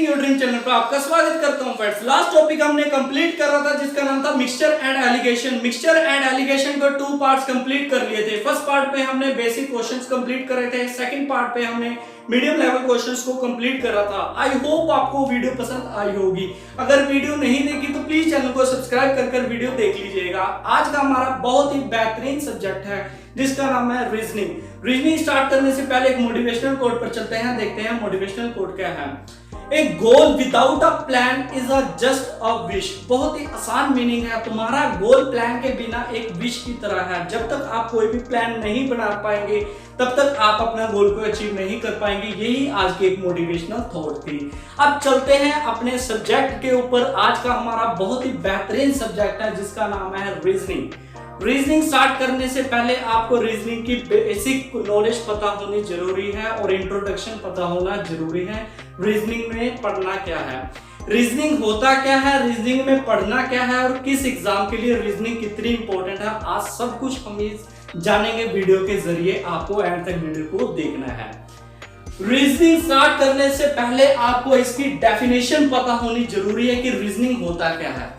Your dream channel पर आपका स्वागत करता हूं फ्रेंड्स। लास्ट टॉपिक हमने कंप्लीट कर रहा था जिसका नाम था mixture and allegation. Mixture and allegation को 2 पार्ट्स कंप्लीट कर लिए थे। फर्स्ट पार्ट पे हमने बेसिक क्वेश्चंस कंप्लीट करे थे, सेकंड पार्ट पे हमने मीडियम लेवल क्वेश्चंस को कंप्लीट करा था। आई होप आपको वीडियो पसंद आई होगी। अगर वीडियो नहीं देखी तो प्लीज चैनल को सब्सक्राइब कर वीडियो देख लीजिएगा। आज का हमारा बहुत ही बेहतरीन सब्जेक्ट है जिसका नाम है रीजनिंग। रीजनिंग स्टार्ट करने से पहले एक मोटिवेशनल कोट पर चलते हैं, देखते हैं मोटिवेशनल कोट क्या है। A goal without a plan is a just a wish. बहुत ही आसान मीनिंग है, तुम्हारा गोल प्लान के बिना एक विश की तरह है। जब तक आप कोई भी प्लान नहीं बना पाएंगे तब तक आप अपना गोल को अचीव नहीं कर पाएंगे। यही आज की एक मोटिवेशनल थॉट थी। अब चलते हैं अपने सब्जेक्ट के ऊपर। आज का हमारा बहुत ही बेहतरीन सब्जेक्ट है जिसका नाम है रीजनिंग। रीजनिंग स्टार्ट करने से पहले आपको रीजनिंग की बेसिक नॉलेज पता होनी जरूरी है और इंट्रोडक्शन पता होना जरूरी है। रीजनिंग में पढ़ना क्या है, रीजनिंग होता क्या है, रीजनिंग में पढ़ना क्या है और किस एग्जाम के लिए रीजनिंग कितनी इंपॉर्टेंट है, आज सब कुछ हम जानेंगे वीडियो के जरिए। आपको एंड तक वीडियो को देखना है। रीजनिंग स्टार्ट करने से पहले आपको इसकी डेफिनेशन पता होनी जरूरी है कि रीजनिंग होता क्या है।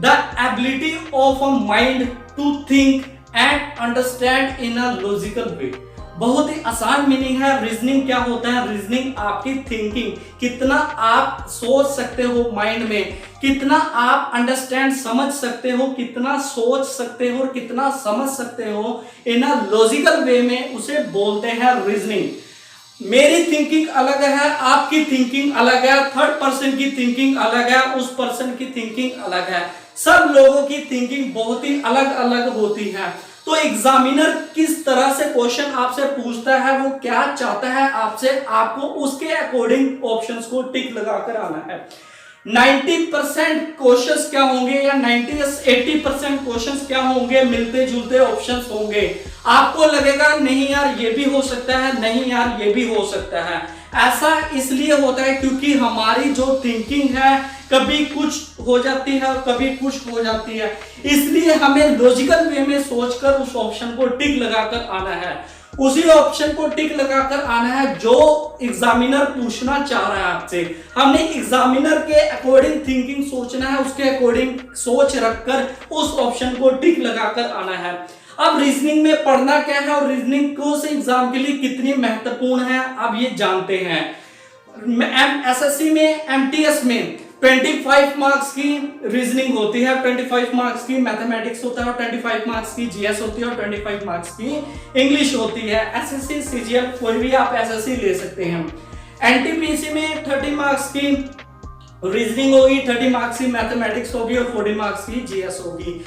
The ability of a mind to think and understand in a logical way. बहुत ही आसान मीनिंग है। रीजनिंग क्या होता है? रीजनिंग आपकी थिंकिंग, कितना आप सोच सकते हो माइंड में, कितना आप अंडरस्टैंड समझ सकते हो, कितना सोच सकते हो और कितना समझ सकते हो इन अ लॉजिकल वे में, उसे बोलते हैं रीजनिंग। मेरी थिंकिंग अलग है, आपकी थिंकिंग अलग है, थर्ड पर्सन की थिंकिंग अलग है, उस पर्सन की थिंकिंग अलग है। सब लोगों की थिंकिंग बहुत ही अलग अलग होती है। तो एग्जामिनर किस तरह से क्वेश्चन आपसे पूछता है, वो क्या चाहता है आपसे, आपको उसके अकॉर्डिंग ऑप्शंस को टिक लगाकर आना है। 90% क्वेश्चंस क्या होंगे या 80% क्वेश्चंस क्या होंगे, मिलते जुलते ऑप्शंस होंगे। आपको लगेगा नहीं यार ये भी हो सकता है, नहीं यार ये भी हो सकता है। ऐसा इसलिए होता है क्योंकि हमारी जो थिंकिंग है कभी कुछ हो जाती है और कभी कुछ हो जाती है। इसलिए हमें लॉजिकल वे में सोचकर उस ऑप्शन को टिक लगाकर आना है, उसी ऑप्शन को टिक लगाकर आना है जो एग्जामिनर पूछना चाह रहा है आपसे। हमने एग्जामिनर के अकॉर्डिंग थिंकिंग सोचना है, उसके अकॉर्डिंग सोच रखकर उस ऑप्शन को टिक लगाकर आना है। अब रीजनिंग में पढ़ना क्या है और रीजनिंग को से एग्जाम के लिए कितनी महत्वपूर्ण है, अब ये जानते हैं। एसएससी में, एमटीएस में 25 मार्क्स की रीजनिंग होती है, 25 मार्क्स की मैथमेटिक्स होता है और 25 मार्क्स की जीएस होती है और 25 मार्क्स की इंग्लिश होती है। एसएससी, सीजीएल, कोई भी आप एसएससी ले सकते हैं। एनटीपीसी में 30 मार्क्स की रीजनिंग होगी, 30 मार्क्स की मैथमेटिक्स होगी और 40 मार्क्स की जीएस होगी।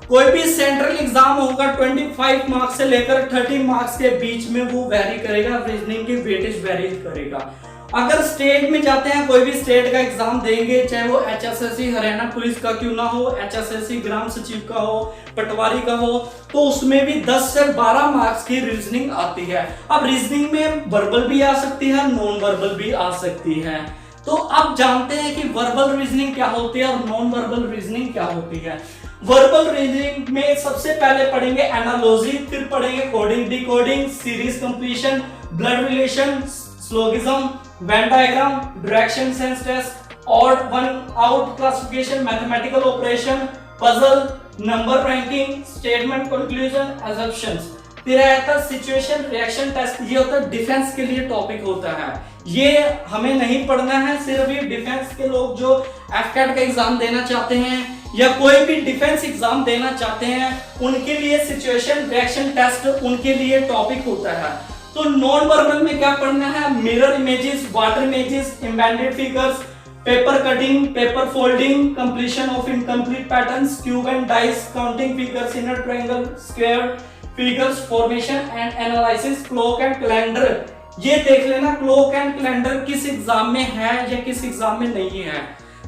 कोई भी सेंट्रल एग्जाम होगा 25 मार्क्स से लेकर 30 मार्क्स के बीच में वो वेरी करेगा, रीजनिंग की वेटेज वेरी करेगा। अगर स्टेट में जाते हैं, कोई भी स्टेट का एग्जाम देंगे, चाहे वो एचएसएससी हरियाणा पुलिस का क्यों ना हो, एचएसएससी ग्राम सचिव का हो, पटवारी का हो, तो उसमें भी 10 से 12 मार्क्स की रीजनिंग आती है। अब रीजनिंग में वर्बल भी आ सकती है, नॉन वर्बल भी आ सकती है। तो अब जानते हैं कि वर्बल रीजनिंग क्या होती है और नॉन वर्बल रीजनिंग क्या होती है। वर्बल रीजनिंग में सबसे पहले पढ़ेंगे एनालॉजी, फिर पढ़ेंगे coding, decoding, series completion, blood relation, syllogism, Venn diagram, direction sense test, odd one out classification, mathematical operation, puzzle, number ranking, statement conclusion, assumptions. फिर आता है सिचुएशन रिएक्शन टेस्ट। ये होता है डिफेंस के लिए टॉपिक होता है, ये हमें नहीं पढ़ना है। सिर्फ ये डिफेंस के लोग जो एफकेट का एग्जाम देना चाहते हैं या कोई भी डिफेंस एग्जाम देना चाहते हैं उनके लिए सिचुएशन रिएक्शन टेस्ट उनके लिए टॉपिक होता है। तो नॉन वर्बल में क्या पढ़ना है? Mirror images, water images, embedded figures, paper cutting, paper folding, completion of incomplete patterns, cube and dice, counting figures in a triangle, square figures, formation and analysis, clock and calendar. ये देख लेना clock and calendar किस exam में है या किस exam में नहीं है।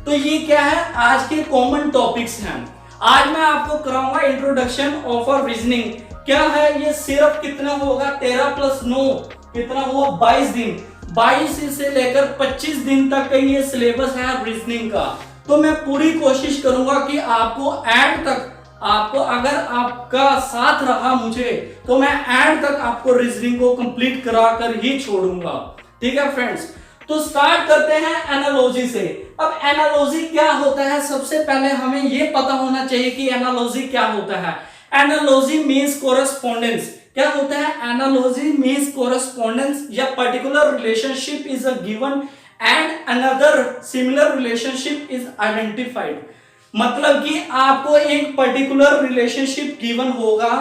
तो ये क्या है? आज के कॉमन टॉपिक्स हैं। आज मैं आपको कराऊंगा इंट्रोडक्शन ऑफ अ रीजनिंग। क्या है ये? सिर्फ कितना होगा? 13 + 9 कितना हुआ? 22 दिन। 22 से लेकर 25 दिन तक का ये सिलेबस है रीजनिंग का। तो मैं पूरी कोशिश करूंगा कि आपको एंड तक, आपको अगर आपका साथ रहा मुझे, तो मैं एंड तक आपको रीजनिंग को कंप्लीट कराकर ही छोड़ूंगा। ठीक है फ्रेंड्स, तो स्टार्ट करते हैं एनालॉजी से। अब एनालॉजी क्या होता है, सबसे पहले हमें यह पता होना चाहिए कि एनालॉजी क्या होता है। Analogy means correspondence. क्या होता है? एनालॉजी मीन्स कोरेस्पोंडेंस या particular relationship is a given and another similar relationship is identified. मतलब कि आपको एक पर्टिकुलर रिलेशनशिप गिवन होगा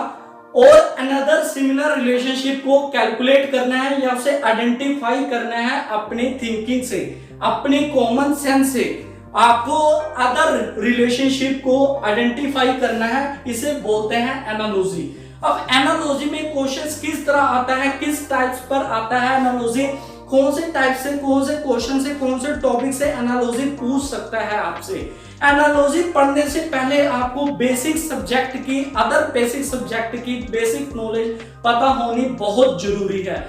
और अनदर सिमिलर रिलेशनशिप को कैलकुलेट करना है या उसे आइडेंटिफाई करना है अपनी थिंकिंग से, अपनी कॉमन सेंस से। आपको अदर रिलेशनशिप को आइडेंटिफाई करना है, इसे बोलते हैं एनालॉजी। अब एनालॉजी में क्वेश्चंस किस तरह आता है, किस टाइप्स पर आता है एनालॉजी, कौन से टाइप से, कौन से क्वेश्चन से, कौन से टॉपिक से एनालॉजी पूछ सकता है आपसे। एनालॉजी पढ़ने से पहले आपको बेसिक सब्जेक्ट की, अदर बेसिक सब्जेक्ट की बेसिक नॉलेज पता होनी बहुत जरूरी है।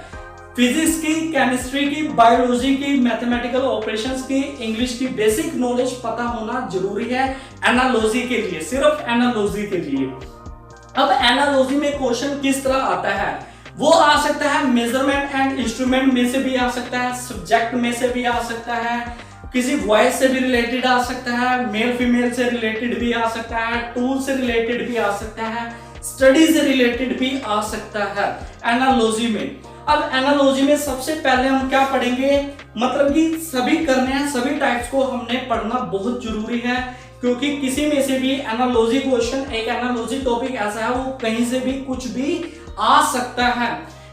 फिजिक्स की, केमिस्ट्री की, बायोलॉजी की, मैथमेटिकल ऑपरेशंस की, इंग्लिश की बेसिक नॉलेज पता होना जरूरी है एनालॉजी के लिए, सिर्फ एनालॉजी के लिए। अब एनालॉजी में क्वेश्चन किस तरह आता है, वो आ सकता है मेजरमेंट एंड इंस्ट्रूमेंट में से भी आ सकता है, सब्जेक्ट में से भी आ सकता है, किसी वॉइस से भी रिलेटेड आ सकता है, मेल फीमेल से रिलेटेड भी आ सकता है, टूल से रिलेटेड भी आ सकता है, स्टडी से रिलेटेड भी आ सकता है एनालॉजी में। अब एनालॉजी में सबसे पहले हम क्या पढ़ेंगे, मतलब कि सभी करने हैं, सभी टाइप्स को हमने पढ़ना बहुत जरूरी है, क्योंकि किसी में से भी एनालॉजी क्वेश्चन, एक एनालॉजी टॉपिक ऐसा है वो कहीं से भी कुछ भी आ सकता है,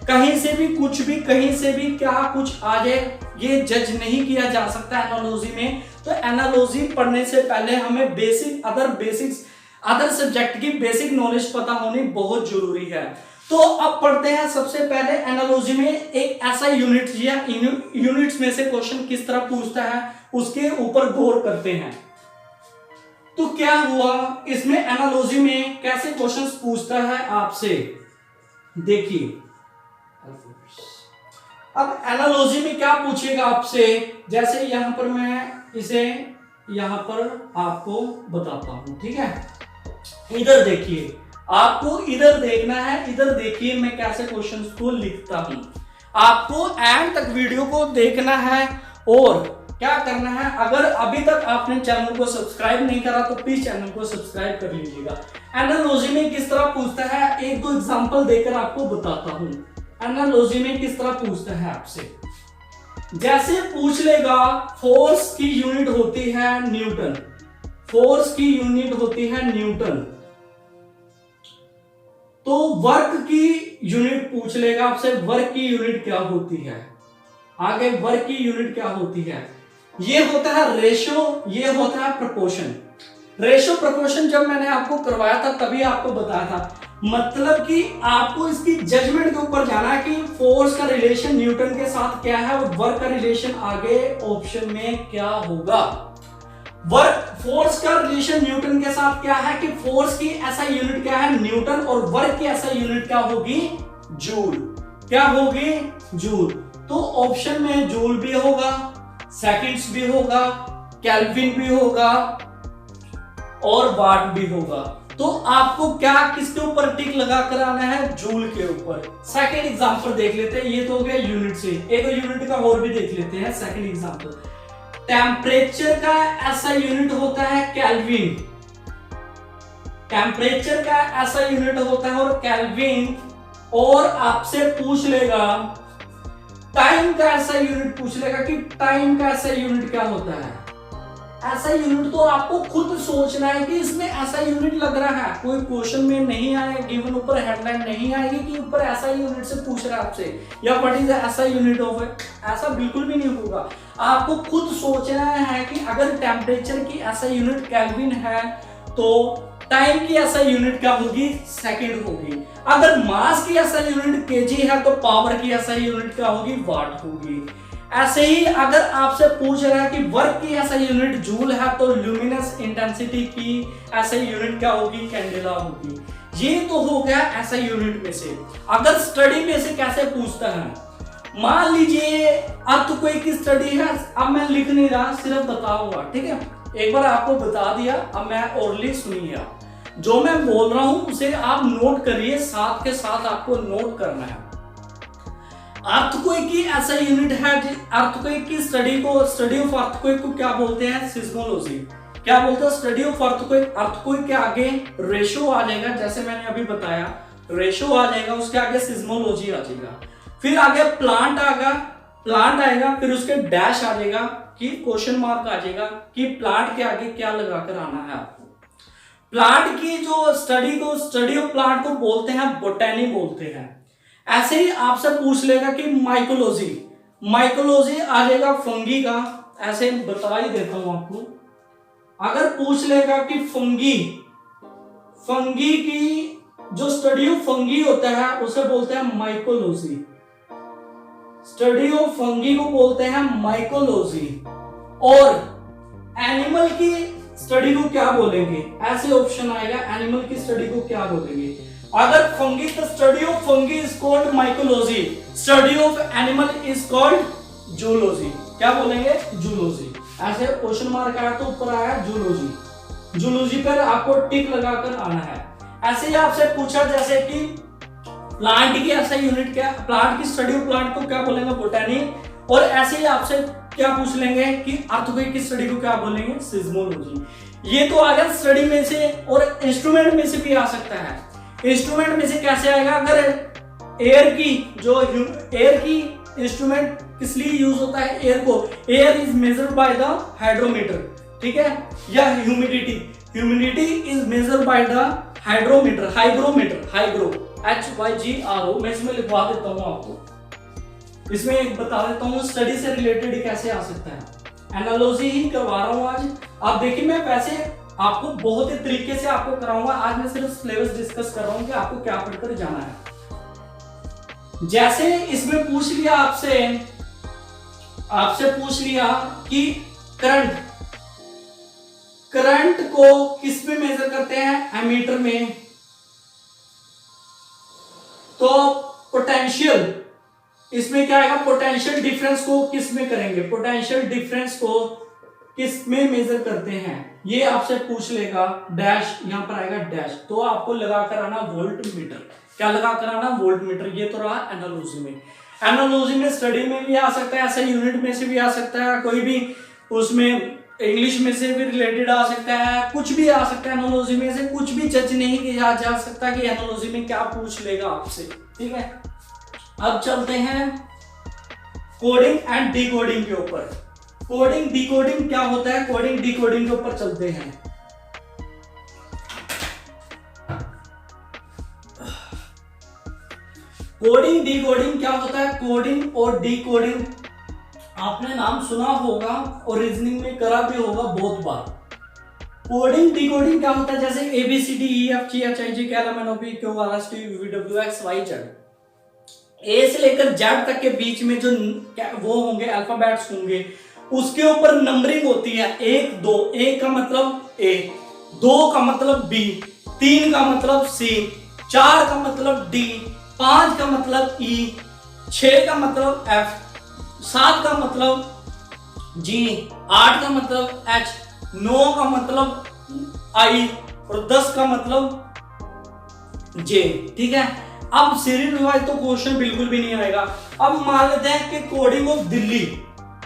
कहीं से भी कुछ भी, कहीं से भी क्या कुछ आ जाए ये जज नहीं किया जा सकता एनालॉजी में। तो एनालॉजी पढ़ने से पहले हमें बेसिक, अदर सब्जेक्ट की बेसिक नॉलेज पता होनी बहुत जरूरी है। तो अब पढ़ते हैं सबसे पहले एनालॉजी में एक ऐसा यूनिट या यूनिट्स में से क्वेश्चन किस तरह पूछता है उसके ऊपर गौर करते हैं। तो क्या हुआ इसमें, एनालॉजी में कैसे क्वेश्चंस पूछता है आपसे, देखिए। अब एनालॉजी में क्या पूछेगा आपसे, जैसे यहां पर मैं इसे यहां पर आपको बताता हूं, ठीक है। इधर देखिए, आपको इधर देखना है, इधर देखिए मैं कैसे क्वेश्चंस को लिखता हूं। आपको एंड तक वीडियो को देखना है और क्या करना है, अगर अभी तक आपने चैनल को सब्सक्राइब नहीं करा तो प्लीज चैनल को सब्सक्राइब कर लीजिएगा। एनालॉजी में किस तरह पूछता है, एक दो एग्जांपल देकर आपको बताता हूं। एनालॉजी में किस तरह पूछता है आपसे, जैसे पूछ लेगा फोर्स की यूनिट होती है न्यूटन, फोर्स की यूनिट होती है न्यूटन, तो वर्क की यूनिट पूछ लेगा आपसे, वर्क की यूनिट क्या होती है, आगे वर्क की यूनिट क्या होती है। ये होता है रेशो, ये होता है प्रोपोर्शन। रेशो प्रोपोर्शन जब मैंने आपको करवाया था तभी आपको बताया था, मतलब कि आपको इसकी जजमेंट के ऊपर जाना है कि फोर्स का रिलेशन न्यूटन के साथ क्या है और वर्क का रिलेशन आगे ऑप्शन में क्या होगा। वर्क, फोर्स का रिलेशन न्यूटन के साथ क्या है कि फोर्स की ऐसा यूनिट क्या है न्यूटन, और वर्क की ऐसा यूनिट क्या होगी, जूल। क्या होगी, जूल। तो ऑप्शन में जूल भी होगा, सेकंड्स भी होगा, केल्विन भी होगा और वाट भी होगा। तो आपको क्या, किसके ऊपर टिक लगा कर आना है, जूल के ऊपर। सेकंड एग्जांपल देख लेते हैं, ये तो हो गया यूनिट से, एक यूनिट का और भी देख लेते हैं। सेकंड एग्जांपल, टेम्परेचर का ऐसा यूनिट होता है केल्विन, टेम्परेचर का ऐसा यूनिट होता है और केल्विन, और आपसे पूछ लेगा टाइम का ऐसा यूनिट पूछ लेगा कि टाइम का ऐसा यूनिट क्या होता है। ऐसा यूनिट तो आपको खुद सोचना है कि इसमें ऐसा यूनिट लग रहा है, कोई क्वेश्चन में नहीं आएगा, गिवन ऊपर हेडलाइन नहीं आएगी कि ऊपर ऐसा यूनिट से पूछ रहा है आपसे, या व्हाट इज ऐसा यूनिट ऑफ, ऐसा बिल्कुल भी नहीं होगा। आपको खुद सोचना है कि अगर टेम्परेचर की ऐसा यूनिट केल्विन है तो टाइम की ऐसा यूनिट क्या होगी, सेकंड होगी। अगर मास की ऐसा यूनिट केजी है तो पावर की ऐसा यूनिट क्या होगी, वाट होगी। ऐसे ही अगर आपसे पूछ रहा है कि वर्क की ऐसा यूनिट जूल है तो ल्यूमिनस इंटेंसिटी की ऐसा यूनिट क्या होगी, कैंडेला होगी। ये तो हो गया ऐसा यूनिट में से। अगर स्टडी में से कैसे पूछता है, मान लीजिए अर्थक्वेक की स्टडी है, अब मैं लिख नहीं रहा, सिर्फ बताऊंगा, ठीक है। एक बार आपको बता दिया, अब मैं ओरली सुनिए, जो मैं बोल रहा हूं उसे आप नोट करिए, साथ के साथ आपको नोट करना है। अर्थक्वेक की ऐसा यूनिट है, अर्थक्वेक की स्टडी ऑफ अर्थक्वेक को क्या बोलते हैं? सिस्मोलॉजी। क्या बोलते हैं? Study of earthquake. अर्थक्वेक के आगे रेशो आ जाएगा, जैसे मैंने अभी बताया, रेशो आ जाएगा, उसके आगे सिस्मोलॉजी आ जाएगा, फिर आगे प्लांट आएगा, फिर उसके डैश आ जाएगा कि क्वेश्चन मार्क आ जाएगा कि प्लांट के आगे क्या लगाकर आना है आपको। प्लांट की जो स्टडी ऑफ प्लांट को बोलते हैं बोटैनी बोलते हैं। ऐसे ही आपसे पूछ लेगा कि माइकोलॉजी आ जाएगा फंगी का, ऐसे बता ही देता हूं आपको। अगर पूछ लेगा कि फंगी की जो स्टडी ऑफ फंगी होता है उसे बोलते हैं माइकोलॉजी। स्टडी ऑफ फंगी को बोलते हैं माइकोलॉजी। और एनिमल की स्टडी को क्या बोलेंगे? ऐसे ऑप्शन आएगा, एनिमल की स्टडी को क्या बोलेंगे? अगर फंगी, तो study of fungi is called mycology, study of animal is called zoology. क्या बोलेंगे? जूलॉजी। ऐसे क्वेश्चन मार्क आया तो ऊपर आया जूलॉजी। जूलॉजी पर आपको टिक लगाकर आना है। ऐसे ही आपसे पूछा जैसे कि प्लांट की ऐसा यूनिट क्या, प्लांट की स्टडी ऑफ प्लांट को क्या बोलेंगे? बोटैनी। और ऐसे ही आपसे क्या पूछ लेंगे कि अर्थक्वेक की स्टडी को क्या बोलेंगे? सिस्मोलॉजी। ये तो आ गया स्टडी में से, और इंस्ट्रूमेंट में से भी आ सकता है। इंस्ट्रूमेंट में से कैसे आएगा? अगर एयर की इंस्ट्रूमेंट किस लिए यूज होता है? एयर को, air is measured by the hydrometer, ठीक है, या humidity is measured by the hygrometer, hygro HYGRO। मैं इसमें लिखवा देता हूं आपको, इसमें एक बता देता हूं स्टडी से रिलेटेड कैसे आ सकता है। एनालॉजी ही करवा रहा हूं आज। आप देखिए, मैं वैसे आपको बहुत ही तरीके से आपको कराऊंगा, आज मैं सिर्फ सिलेबस डिस्कस कर रहा हूं कि आपको क्या पढ़कर जाना है। जैसे इसमें पूछ लिया आपसे पूछ लिया कि करंट को किस में मेजर करते हैं? एमीटर में। तो पोटेंशियल, इसमें क्या आएगा? पोटेंशियल डिफरेंस को किस में करेंगे? पोटेंशियल डिफरेंस को किस में मेजर करते हैं? ये आपसे पूछ लेगा। डैश यहां पर आएगा डैश, तो आपको लगा कर आना वोल्ट मीटर। क्या लगा कर आना? Volt meter. ये तो रहा एनालॉजी में। एनालॉजी में स्टडी में भी आ सकता है, ऐसे यूनिट में से भी आ सकता है, कोई भी उसमें इंग्लिश में से भी रिलेटेड आ सकता है, कुछ भी आ सकता है। एनालॉजी में से कुछ भी जज नहीं किया जा सकता कि एनालॉजी में क्या पूछ लेगा आपसे, ठीक है। अब चलते हैं कोडिंग एंड डिकोडिंग के ऊपर। कोडिंग डिकोडिंग क्या होता है? कोडिंग डिकोडिंग के ऊपर चलते हैं। कोडिंग डिकोडिंग क्या होता है? कोडिंग और डिकोडिंग आपने नाम सुना होगा और रीजनिंग में करा भी होगा बहुत बार। कोडिंग डिकोडिंग क्या होता है? जैसे ABCDEFGHIJ KLMNOP ए से लेकर जेड तक के बीच में जो वो होंगे अल्फाबेट्स होंगे, उसके ऊपर नंबरिंग होती है 1 2। 1 का मतलब A, 2 का मतलब B, 3 का मतलब C, 4 का मतलब D, 5 का मतलब E, 6 का मतलब F, 7 का मतलब G, 8 का मतलब H, 9 का मतलब I और 10 का मतलब J, ठीक है। अब सीरीज वाइज तो क्वेश्चन बिल्कुल भी नहीं आएगा। अब मान लेते हैं कि कोडिंग ऑफ दिल्ली,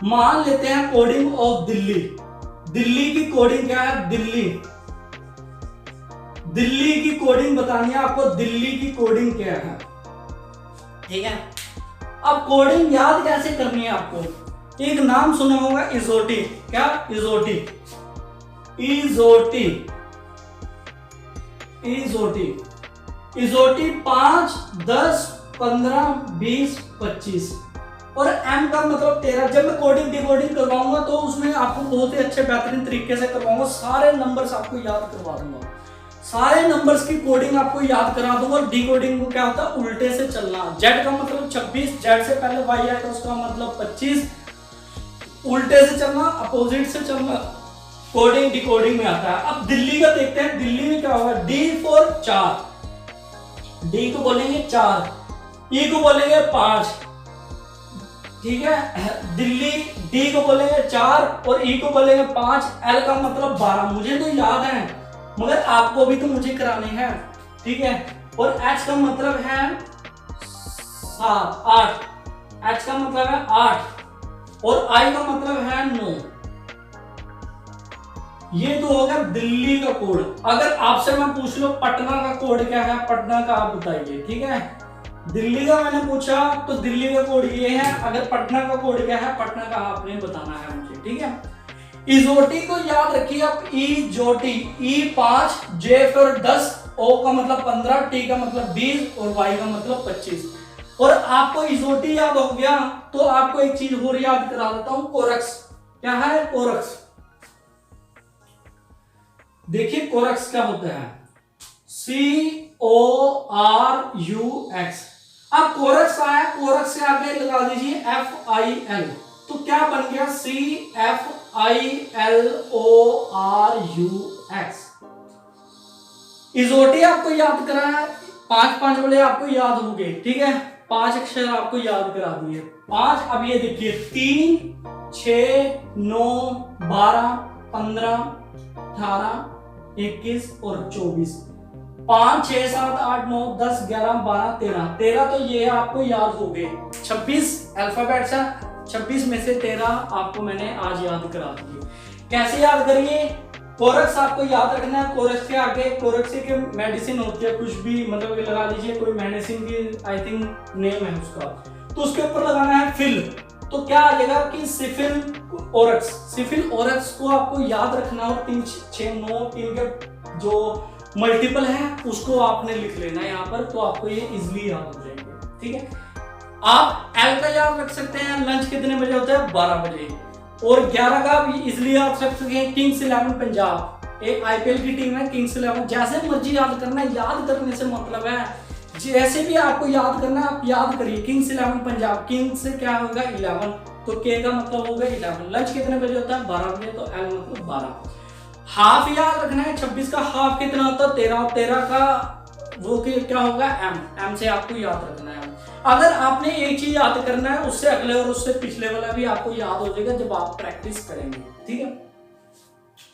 मान लेते हैं कोडिंग ऑफ दिल्ली। दिल्ली की कोडिंग क्या है? दिल्ली की कोडिंग बतानी है आपको। दिल्ली की कोडिंग क्या है, ठीक है। अब कोडिंग याद कैसे करनी है आपको? एक नाम सुना होगा इजोटी। क्या? इजोटी। इजोटी 5 10 15 20 25 और M का मतलब 13। जब मैं कोडिंग डिकोडिंग करवाऊंगा तो उसमें आपको बहुत ही अच्छे बेहतरीन तरीके से करवाऊंगा। सारे नंबर्स आपको याद करवा दूंगा, सारे नंबर्स की कोडिंग आपको याद करा दूंगा। डिकोडिंग को क्या होता है? उल्टे से चलना। Z का मतलब 26, Z से पहले Y आएगा उसका मतलब 25। उल्टे से चलना, अपोजिट से चलना, कोडिंग डिकोडिंग में आता है। अब दिल्ली का देखते हैं। दिल्ली में क्या होगा? D फॉर 4, D को बोलेंगे 4, E को बोलेंगे 5, ठीक है। दिल्ली D को बोलेंगे 4 और E को बोलेंगे 5। L का मतलब 12, मुझे तो याद है मगर आपको भी तो मुझे कराने हैं, ठीक है। और H का मतलब है 7 8, H का मतलब है 8 और I का मतलब है 9। ये तो होगा दिल्ली का कोड। अगर आपसे मैं पूछ लो पटना का कोड क्या है, पटना का आप बताइए, ठीक है। दिल्ली का मैंने पूछा तो दिल्ली का कोड ये है, अगर पटना का कोड क्या है, पटना का आपने बताना है मुझे, ठीक है। इजोटी को याद रखिए आप, इजोटी, ई 5, जे फिर 10, ओ का मतलब 15, टी का मतलब 20 और वाई का मतलब 25। और आपको इजोटी याद हो गया तो आपको एक चीज और याद करा देता हूं, कोरक्स। क्या है कोरक्स? देखिए कोरक्स क्या होता है, CORUX। अब कोरक्स आया, कोरक्स से आगे लगा दीजिए FIL, तो क्या बन गया CFILORUX। इजोटी आपको याद करा है, 5 वाले आपको याद होंगे, ठीक है। 5 अक्षर आपको याद करा दिए 5। अब ये देखिए 3, 6, 9, 12, 15, 18, 21 और 24। 5, 6, 7, 8, 9, 10, 11, 12, 13 तो ये आपको याद हो गए। 26 अल्फाबेट्स है, 26 में से 13 आपको मैंने आज याद करा दिए। कैसे याद करिए? कोरक्स आपको याद रखना है, कोरक्स के आगे कोरक्स की मेडिसिन होती है, कुछ भी मतलब लगा लीजिए, कोई मेडिसिन की आई थिंक नेम है उसका, तो उसके ऊपर लगाना है फिल। तो क्या आ जाएगा कि सिफिल ओरक्स। सिफिल ओरक्स को आपको याद रखना और 3, 6, 9 3 के जो मल्टीपल है उसको आपने लिख लेना है यहाँ पर, तो आपको ये इजिली याद हो जाएंगे, ठीक है। आप एल का याद रख सकते हैं, लंच कितने बजे होता है, 12 बजे। और 11 का भी इजिली आप रख सकते हैं, किंग्स 11 पंजाब, एक आईपीएल की टीम है किंग्स 11। जैसे मर्जी याद करना है, याद करने से मतलब है जैसे भी आपको याद करना है आप याद करिए। किंग्स 11 पंजाब, किंग्स से क्या होगा 11, तो के का मतलब होगा 11। लंच कितने बजे होता है, 12 बजे, तो एल मतलब 12। हाफ याद रखना है, 26 का हाफ कितना होता है, 13, 13 का वो क्या होगा एम से आपको याद रखना है। अगर आपने एक चीज याद करना है, उससे अगले और उससे पिछले वाला भी आपको याद हो जाएगा जब आप प्रैक्टिस करेंगे, ठीक है।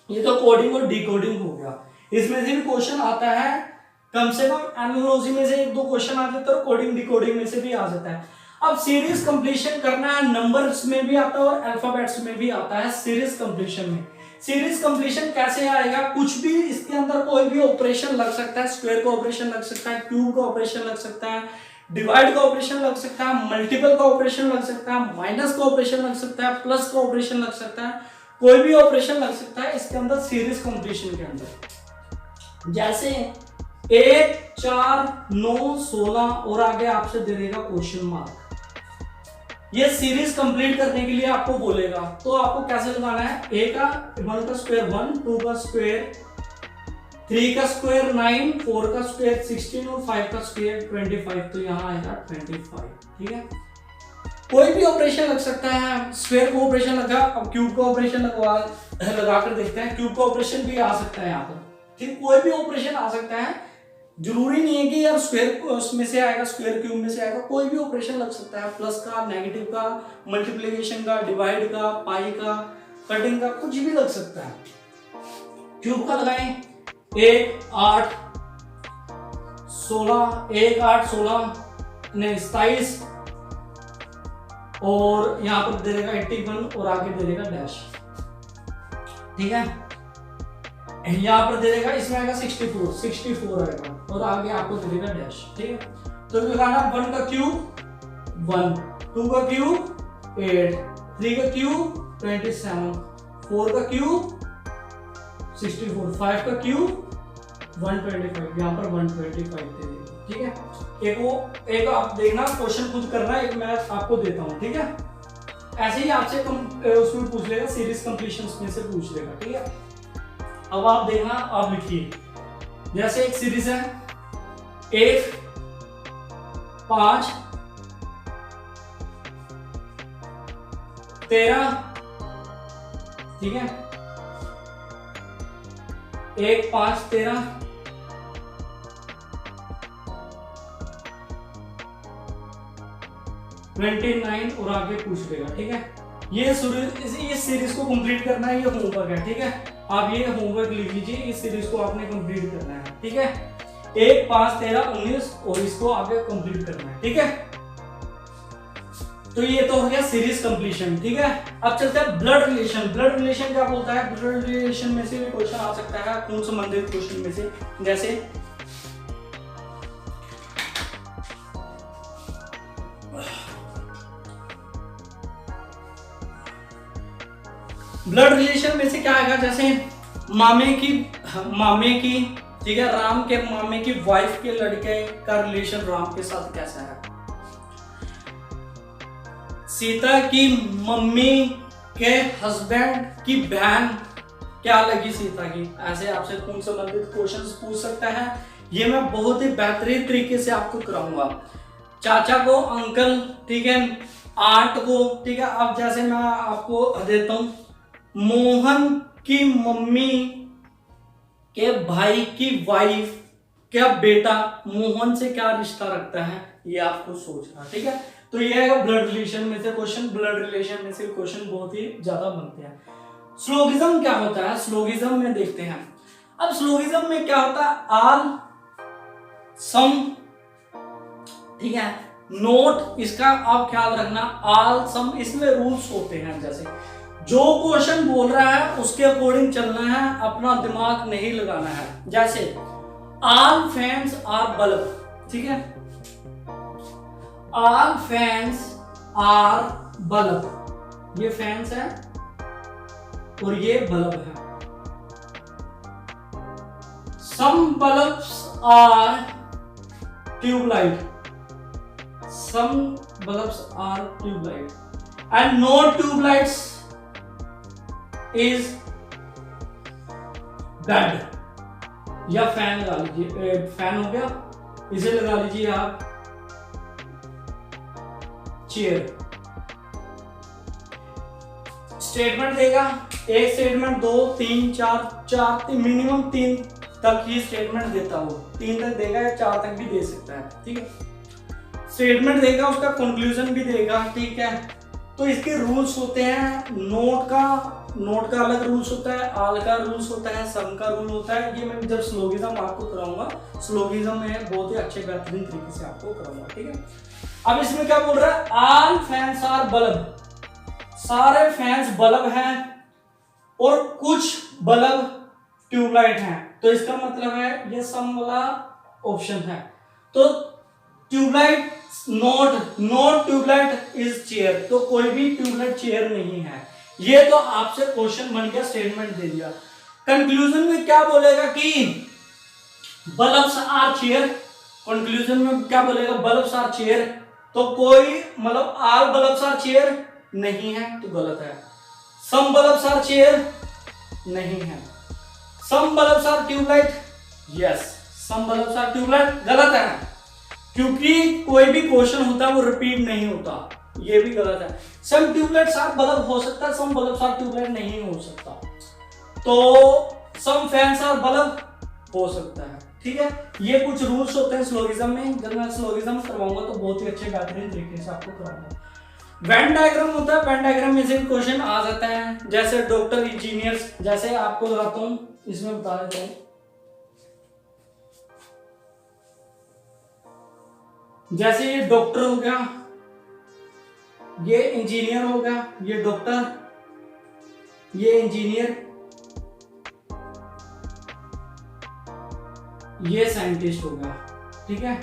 ये तो कोडिंग और डिकोडिंग हो गया, इसमें से भी क्वेश्चन आता है, कम से कम एनालॉजी में से 1-2 क्वेश्चन आ जाता है और कोडिंग डिकोडिंग में से भी आ जाता है। अब सीरीज कंप्लीशन करना है, नंबर्स में भी आता है और अल्फाबेट्स में भी आता है सीरीज कंप्लीशन में। सीरीज कंप्लीशन कैसे आएगा, कुछ भी इसके अंदर कोई भी ऑपरेशन लग सकता है, स्क्वायर का ऑपरेशन लग सकता है, क्यूब का ऑपरेशन लग सकता है, डिवाइड का ऑपरेशन लग सकता है, मल्टीपल का ऑपरेशन लग सकता है, माइनस का ऑपरेशन लग सकता है, प्लस का ऑपरेशन लग सकता है, कोई भी ऑपरेशन लग सकता है इसके अंदर सीरीज कंप्लीशन के अंदर। जैसे 1, 4, 9, 16 और आगे आपसे दे देगा क्वेश्चन मार्क। ये सीरीज कंप्लीट करने के लिए आपको बोलेगा, तो आपको कैसे लगाना है, a का 1 का स्क्वायर 1, 2 का स्क्वायर 3 का स्क्वायर 9, 4 का स्क्वायर 16 और 5 का स्क्वायर 25, तो यहाँ आएगा 25, ठीक है। कोई भी ऑपरेशन लग सकता है, स्क्वायर का ऑपरेशन लगा, अब क्यूब का ऑपरेशन लगा कर देखते हैं, क्यूब का ऑपरेशन भी आ सकता है यहाँ पर, ठीक। कोई भी ऑपरेशन आ सकता है, जरूरी नहीं है कि यार स्क्वायर उसमें से आएगा, स्क्वायर क्यूब में से आएगा, कोई भी ऑपरेशन लग सकता है, प्लस का, नेगेटिव का, मल्टीप्लिकेशन का, डिवाइड का, पाई का, कटिंग का, कुछ भी लग सकता है। क्यूब का लगाएं 1, 8, 16, 1, 8, 16 नहीं 27 और यहाँ पर दे देगा 81 और आगे दे देगा डैश, ठीक है। यहाँ पर दे देगा, इसमें आएगा 64 आएगा और आगे आपको दे देगा डैश, ठीक है। तो लगाना 1 का क्यूब 1, 2 का क्यूब 8, 3 का क्यूब 27, 4 का क्यूब 64, 5 का क्यूब 125, यहाँ पर 125 दे देगा, ठीक है। एक आप देखना, क्वेश्चन खुद करना, एक मैं आपको देता हूँ, ठीक है। ऐसे ही आपसे उसमें पूछ लेगा, सीरीज कंप्लीशन में से पूछ लेगा, ठीक है। अब आप देखना, आप लिखिए, जैसे एक सीरीज है 1, 5, 13, ठीक है। 1, 5, 13, 29 और आगे पूछ लेगा, ठीक है। ये सीरीज को कंप्लीट करना है, ये होमवर्क है, ठीक है। आप ये होमवर्क लिख लीजिए, इस सीरीज को आपने कंप्लीट करना है, ठीक है। 1, 5, 13, 19 और इसको आगे कंप्लीट करना है, ठीक है। तो ये तो हो गया सीरीज कंप्लीशन, ठीक है। अब चलते हैं ब्लड रिलेशन। ब्लड रिलेशन क्या बोलता है? ब्लड रिलेशन में से भी क्वेश्चन आ सकता है खून संबंधित क्वेश्चन में से, जैसे ब्लड रिलेशन में से क्या आएगा? जैसे मामे की ठीक है, राम के मामे की वाइफ के लड़के का रिलेशन राम के साथ कैसा है? सीता की मम्मी के हस्बैंड की बहन क्या लगी सीता की? ऐसे आपसे खून संबंधित क्वेश्चंस पूछ सकता है। ये मैं बहुत ही बेहतरीन तरीके से आपको कराऊंगा। चाचा को अंकल, ठीक है, आंट को, ठीक है। अब जैसे मैं आपको देता हूं, मोहन की मम्मी के भाई की वाइफ क्या बेटा मोहन से क्या रिश्ता रखता है? ये आपको सोचना, ठीक है। तो ये है ब्लड रिलेशन में से क्वेश्चन। ब्लड रिलेशन में से क्वेश्चन बहुत ही ज्यादा बनते हैं। स्लोगिज्म क्या होता है? स्लोगिज्म में देखते हैं। अब स्लोगिज्म में क्या होता है? आल, सम, ठीक है, नोट, इसका आप ख्याल रखना। आल, सम, इसमें रूल्स होते हैं। जैसे जो क्वेश्चन बोल रहा है उसके अकॉर्डिंग चलना है, अपना दिमाग नहीं लगाना है। जैसे ऑल फैंस आर बल्ब, ठीक है, ऑल फैंस आर बल्ब, ये फैंस है और ये बल्ब है। Some bulbs are tubelight, some bulbs are tubelight and no tubelights is bad, या फैन लगा लीजिए, फैन हो गया, इसे लगा लीजिए आप चेयर। स्टेटमेंट देगा, एक स्टेटमेंट, 2, 3, 4, मिनिमम 3 तक ही स्टेटमेंट देता हो। 3 तक देगा या 4 तक भी दे सकता है, ठीक है। स्टेटमेंट देगा, उसका कंक्लूजन भी देगा, ठीक है। तो इसके रूल्स होते हैं। नोट का अलग रूल्स होता है, आल का रूल्स होता है, सम का रूल होता है। ये मैं जब स्लोगिज्म आपको कराऊंगा, स्लोगिज्म में बहुत ही अच्छे बेहतरीन तरीके से आपको कराऊंगा, ठीक है। अब इसमें क्या बोल रहा है? ऑल फैंस आर बल्ब, सारे फैंस बल्ब हैं और कुछ बल्ब ट्यूबलाइट हैं। तो इसका मतलब है ये सम वाला ऑप्शन है। तो tubelight not tubelight is chair, तो कोई भी ट्यूबलाइट चेयर नहीं है। ये तो आपसे क्वेश्चन बन गया, स्टेटमेंट दे दिया। कंक्लूजन में क्या बोलेगा कि बल्ब्स आर चेयर, कंक्लूजन में क्या बोलेगा? बल्ब्स आर चेयर, तो कोई मतलब ऑल बल्ब्स आर चेयर नहीं है, तो गलत है। सम बल्ब्स आर चेयर नहीं है। Some bulbs are tubelight, yes, some bulbs are tubelight, गलत है, क्योंकि कोई भी क्वेश्चन होता है वो रिपीट नहीं होता, ये भी गलत है। सम ट्यूबलाइट्स आर बल्ब हो सकता है, सम बल्ब्स आर ट्यूबलाइट नहीं हो सकता। तो सम फैंस आर बल्ब हो सकता है, ठीक है। ये कुछ रूल्स होते हैं स्लोगिज्म में। जब मैं स्लोगिज्म करवाऊंगा तो बहुत ही अच्छे बेहतरीन तरीके से आपको कराऊंगा। वेन डायग्राम होता है, वेन डायग्राम में से भी क्वेश्चन आ जाता है। जैसे डॉक्टर, इंजीनियर्स, जैसे आपको बताता हूं, इसमें बता देता हूं। जैसे ये डॉक्टर हो गया, ये इंजीनियर हो गया, ये डॉक्टर, ये इंजीनियर, ये साइंटिस्ट हो गया, ठीक है।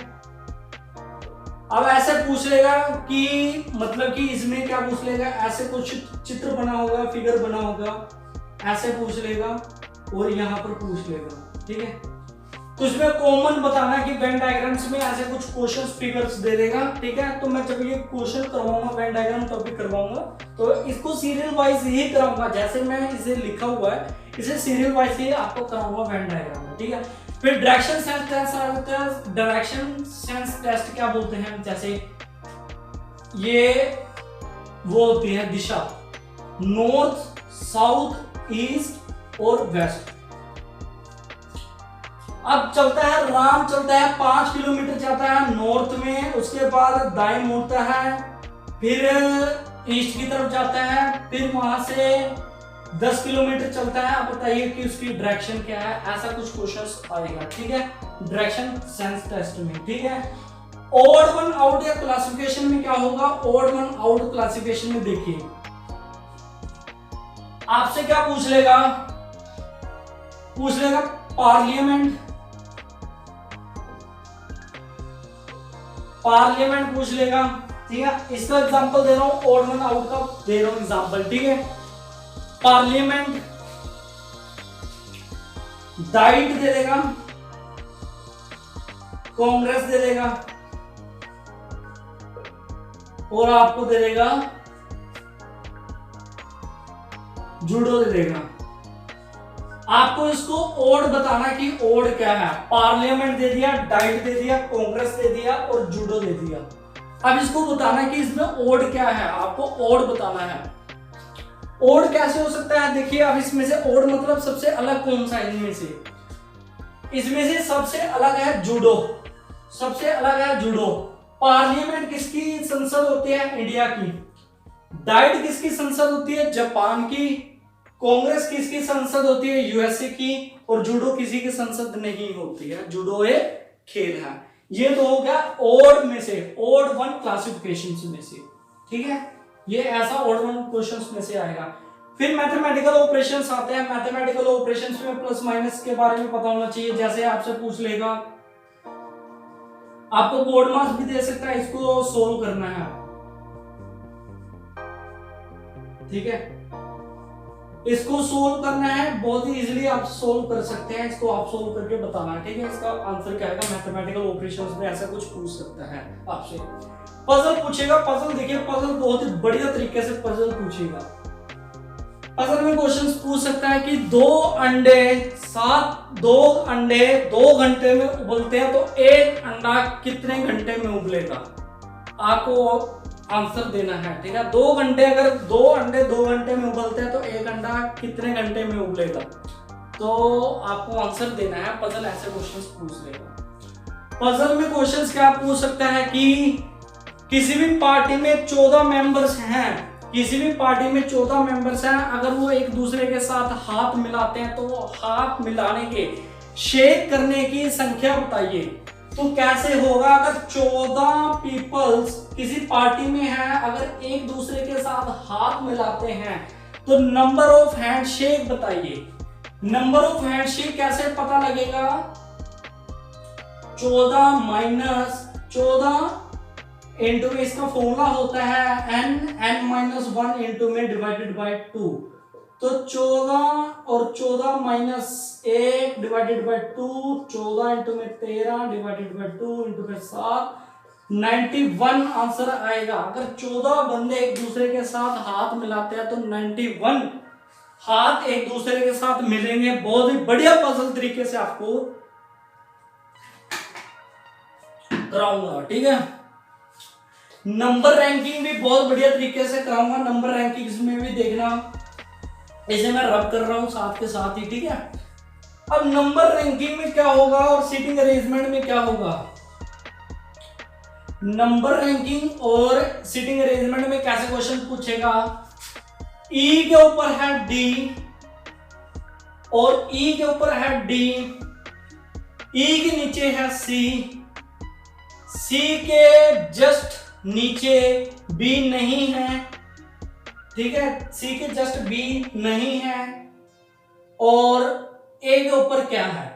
अब ऐसे पूछ लेगा कि मतलब कि इसमें क्या पूछ लेगा? ऐसे कुछ चित्र बना होगा, फिगर बना होगा, ऐसे पूछ लेगा और यहां पर पूछ लेगा, ठीक है। तो इसमें कॉमन बताना कि वेन डायग्राम्स में ऐसे कुछ क्वेश्चंस फिगर्स दे देगा, ठीक है। तो मैं जब ये क्वेश्चन करवाऊंगा, वेन डायग्राम टॉपिक करवाऊंगा, तो इसको सीरियल वाइज ही कराऊंगा। जैसे मैं इसे लिखा हुआ है, इसे सीरियल वाइज ही आपको कराऊंगा वेन डायग्राम में, ठीक है। फिर डायरेक्शन सेंस टेस्ट आ जाता है। डायरेक्शन सेंस टेस्ट क्या बोलते हैं? जैसे ये वो होती है दिशा, नॉर्थ, साउथ, ईस्ट और वेस्ट। अब चलता है, राम चलता है 5 किलोमीटर जाता है नॉर्थ में, उसके बाद दाएं मुड़ता है, फिर ईस्ट की तरफ जाता है, फिर वहां से 10 किलोमीटर चलता है। आप बताइए कि उसकी डायरेक्शन क्या है? ऐसा कुछ क्वेश्चंस आएगा, ठीक है, डायरेक्शन सेंस टेस्ट में, ठीक है। ओड वन आउट या क्लासिफिकेशन में क्या होगा, ओड वन आउट क्लासिफिकेशन में देखिए आपसे क्या पूछ लेगा पार्लियामेंट पूछ लेगा, ठीक है। इसका एग्जांपल दे रहा हूं, ओड वन आउट का दे रहा हूं एग्जांपल, ठीक है। पार्लियामेंट डाइट दे देगा, कांग्रेस दे देगा और आपको दे देगा जूडो दे देगा। आपको इसको ओड बताना कि ओड क्या है। पार्लियामेंट दे दिया, डाइट दे दिया, कांग्रेस दे दिया और जूडो दे दिया। अब इसको बताना कि इसमें ओड क्या है, आपको ओड बताना है। ओड कैसे हो सकता है, देखिए अब इसमें से ओड मतलब सबसे अलग कौन सा है इनमें से, इसमें से सबसे अलग है जूडो, सबसे अलग है जूडो। पार्लियामेंट किसकी संसद होती है, इंडिया की। डाइट किसकी संसद होती है, जापान की। कांग्रेस किसकी संसद होती है, यूएसए की। और जूडो किसी की संसद नहीं होती है, जूडो एक खेल है। ये तो हो गया ओड में से, ओड वन क्लासिफिकेशन में से, ठीक है। ये ऐसा ओड वन क्वेश्चंस में से आएगा। फिर मैथमेटिकल ऑपरेशंस आते हैं। मैथमेटिकल ऑपरेशंस में प्लस माइनस के बारे में पता होना चाहिए। जैसे आपसे पूछ लेगा, आपको बोर्ड मार्क्स भी दे सकता है, इसको सोल्व करना है, ठीक है। इसको सोल्व करना है, बहुत ही इजीली आप सोल्व कर सकते हैं। इसको आप सोल्व करके बताना है, ठीक है। इसका आंसर क्या आएगा, मैथमेटिकल ऑपरेशंस में ऐसा कुछ पूछ सकता है आपसे। पजल पूछेगा, पजल देखिए, पजल बहुत ही बढ़िया तरीके से पजल पूछेगा। पजल में क्वेश्चंस पूछ सकता है कि दो अंडे 2 घंटे में उबलते हैं, तो एक अंडा कितने घंटे में उबलेगा, आपको आंसर देना है, ठीक है। 2 घंटे, अगर 2 अंडे 2 घंटे में उबलते हैं तो एक अंडा कितने घंटे में उबलेगा, तो आपको आंसर देना है। पजल ऐसे क्वेश्चंस पूछ लेगा। पजल में क्वेश्चंस क्या पूछ सकता है कि किसी भी पार्टी में 14 मेंबर्स हैं, किसी भी पार्टी में 14 मेंबर्स हैं, अगर वो एक दूसरे के साथ हाथ मिलाते हैं तो हाथ मिलाने के, शेक करने की संख्या बताइए। तो कैसे होगा, अगर 14 पीपल्स किसी पार्टी में हैं, अगर एक दूसरे के साथ हाथ मिलाते हैं तो नंबर ऑफ हैंडशेक बताइए। नंबर ऑफ हैंडशेक कैसे पता लगेगा, 14 माइनस 14 इंटू में इसका फॉर्मूला होता है n-1 इंटू में डिवाइडेड बाय 2। तो 14 और 14 माइनस 1 डिवाइडेड बाय 2, 14 इंटू में 13 डिवाइडेड बाय 2 इंटू में 7, 91 आंसर आएगा। अगर 14 बंदे एक दूसरे के साथ हाथ मिलाते हैं तो 91 हाथ एक दूसरे के साथ मिलेंगे। बहुत ही बढ़िया पजल तरीके से आपको कराऊंगा, ठीक है। नंबर रैंकिंग भी बहुत बढ़िया तरीके से कराऊंगा। नंबर रैंकिंग में भी देखना, इसे मैं रब कर रहा हूं साथ के साथ ही, ठीक है। अब नंबर रैंकिंग में क्या होगा और सीटिंग अरेंजमेंट में क्या होगा। नंबर रैंकिंग और सीटिंग अरेंजमेंट में कैसे क्वेश्चन पूछेगा, ई के ऊपर है डी और ई के ऊपर है डी, ई के नीचे है सी, सी के जस्ट नीचे बी नहीं है, ठीक है। सी के जस्ट बी नहीं है और ए के ऊपर क्या है,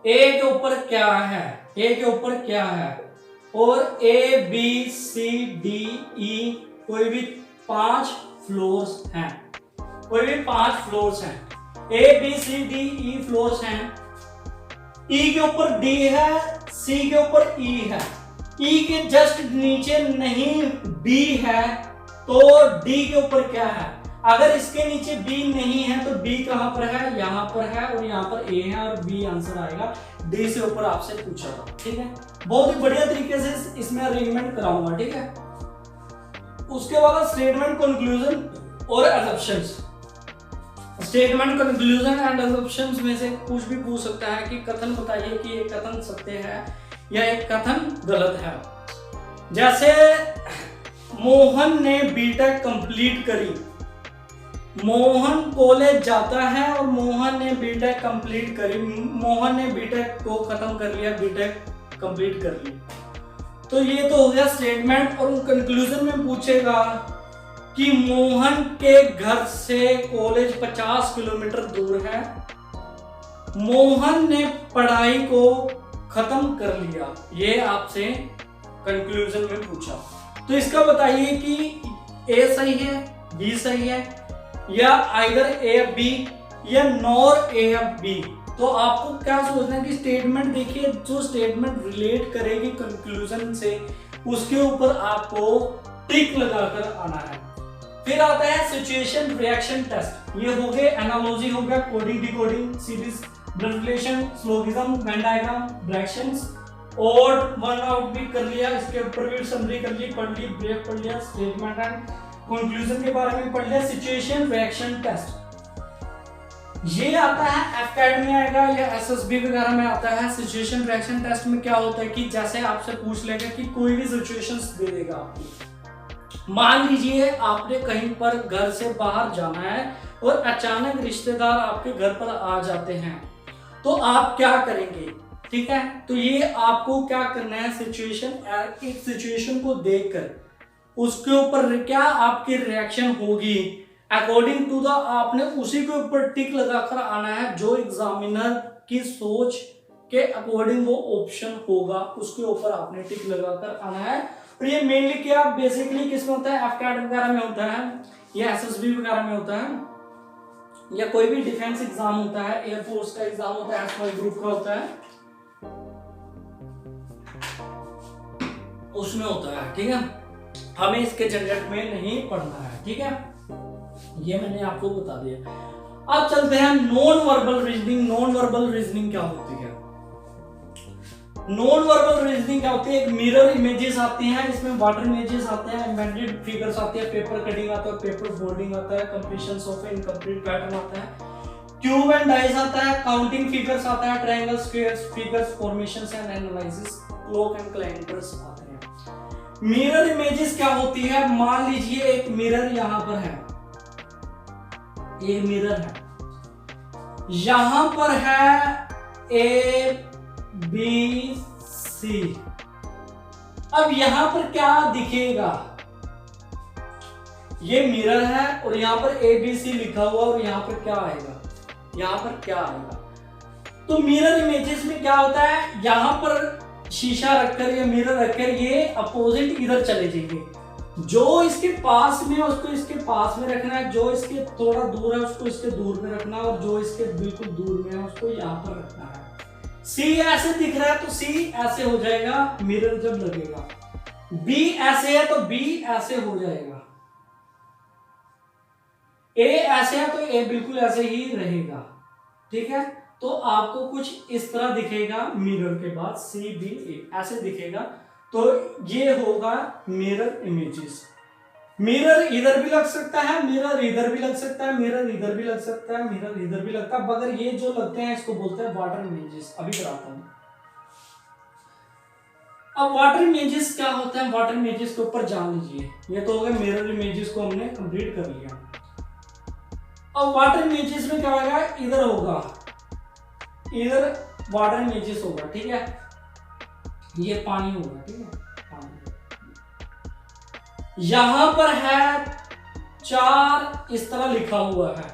ए के ऊपर क्या है, ए के ऊपर क्या है। और ए बी सी डी ई कोई भी 5 फ्लोर्स हैं, कोई भी 5 फ्लोर्स हैं। A B C D E floors हैं। ई के ऊपर डी है, सी के ऊपर ई है, ई के जस्ट नीचे नहीं बी है, तो डी के ऊपर क्या है। अगर इसके नीचे बी नहीं है तो बी कहां पर है, यहां पर है और यहां पर ए है और बी आंसर आएगा। डी से ऊपर आपसे पूछा था, ठीक है। बहुत ही बढ़िया तरीके से इसमें अरेंजमेंट कराऊंगा, ठीक है। उसके बाद स्टेटमेंट, कंक्लूजन और assumptions. Statement, conclusion and assumptions में से कुछ भी पूछ सकता है कि कथन बताइए कि ये कथन सत्य है या एक कथन गलत है। जैसे मोहन ने बीटेक कंप्लीट करी, मोहन कॉलेज जाता है और मोहन ने बीटेक कंप्लीट करी, मोहन ने बीटेक को खत्म कर लिया, बीटेक कंप्लीट कर ली। तो ये तो हो गया स्टेटमेंट, और कंक्लूजन में पूछेगा कि मोहन के घर से कॉलेज 50 किलोमीटर दूर है, मोहन ने पढ़ाई को खत्म कर लिया, ये आपसे कंक्लूजन में पूछा। तो इसका बताइए कि ए सही है, बी सही है, या आइदर ए बी, या नॉर ए या बी। तो आपको क्या सोचना है कि स्टेटमेंट देखिए, जो स्टेटमेंट रिलेट करेगी कंक्लूजन से उसके ऊपर आपको टिक लगाकर आना है। फिर आता है सिचुएशन रिएक्शन टेस्ट। ये हो गए एनालॉजी, हो गया coding decoding, series blood relation, syllogism, Venn diagram, directions, और वन आउट भी कर लिया, इसके ऊपर भी समरी कर ली, पढ़ ली, ब्रेक पढ़ लिया, स्टेटमेंट एंड कंक्लूजन के बारे में पढ़ लिया। सिचुएशन रिएक्शन टेस्ट ये आता है एफकैड में आएगा या एसएसबी वगैरह में आता है। सिचुएशन रिएक्शन टेस्ट में क्या होता है कि जैसे आपसे पूछ लेगा कि कोई भी सिचुएशंस दे देगा आपको। मान लीजिए आपने कहीं पर घर से बाहर जाना है और अचानक रिश्तेदार आपके घर पर आ जाते हैं, तो आप क्या करेंगे, ठीक है। तो ये आपको क्या करना है, एक सिचुएशन को देखकर उसके ऊपर क्या आपकी रिएक्शन होगी, अकॉर्डिंग टू द आपने उसी के ऊपर टिक लगाकर आना है। जो एग्जामिनर की सोच के अकॉर्डिंग वो ऑप्शन होगा उसके ऊपर आपने टिक लगाकर आना है। और ये मेनली क्या बेसिकली किसमें होता है, एफकैट वगैरह में होता है, या एसएसबी वगैरह में होता है, या कोई भी डिफेंस एग्जाम होता है, एयरफोर्स का एग्जाम होता है, एसवाई ग्रुप का होता है, उसमें होता है, ठीक है। हमें इसके झंझट में नहीं पढ़ना है, ठीक है। ये मैंने आपको बता दिया। अब चलते हैं non verbal reasoning. Non verbal reasoning क्या होती है? नॉन वर्बल रीजनिंग क्या होती है? एक मिरर इमेजेस आती हैं, इसमें वाटर इमेजेस आते हैं, एम्बेडेड फिगर्स आती है, पेपर कटिंग आता है, पेपर फोल्डिंग आता है, कंप्लीशंस ऑफ इनकम्प्लीट पैटर्न आता है, क्यूब एंड डाइस आता है, काउंटिंग फिगर्स आता है, triangle, squares, figures, formations and analysis, clock and calendars आते हैं। मिरर इमेजेस क्या होती है? मान लीजिए एक मिरर यहां पर है, एक मिरर है, यहां पर है ए बी सी। अब यहां पर क्या दिखेगा? ये मिरर है और यहां पर ए बी सी लिखा हुआ, और यहां पर क्या आएगा, यहां पर क्या आएगा? तो मिरर इमेजेस में क्या होता है, यहां पर शीशा रखकर या मिरर रखकर ये अपोजिट इधर चले जाएंगे। जो इसके पास में है उसको इसके पास में रखना है, जो इसके थोड़ा दूर है उसको इसके दूर में रखना है, और जो इसके बिल्कुल दूर में है उसको यहां पर रखना है। सी ऐसे दिख रहा है तो सी ऐसे हो जाएगा मिरर जब लगेगा, बी ऐसे है तो बी ऐसे हो जाएगा, ए ऐसे है तो ए बिल्कुल ऐसे ही रहेगा, ठीक है। तो आपको कुछ इस तरह दिखेगा मिरर के बाद सी बी ए ऐसे दिखेगा। तो ये होगा मिरर इमेजेस। मिरर इधर भी लग सकता है, मिरर इधर भी लग सकता है, मिरर इधर भी लग सकता है, मिरर इधर भी लगता है, मगर ये जो लगते हैं इसको बोलते हैं वाटर इमेजेस। अभी कराता हूं। अब वाटर इमेजेस क्या होता है, वाटर इमेजेस के ऊपर जान लीजिए। ये तो हो गया मिरर इमेजेस को हमने कंप्लीट कर लिया। अब वाटर इमेजेस में क्या होगा, इधर होगा, इधर वाटर इमेजेस होगा, ठीक है। ये पानी होगा, ठीक है, पानी। यहां पर है 4 इस तरह लिखा हुआ है,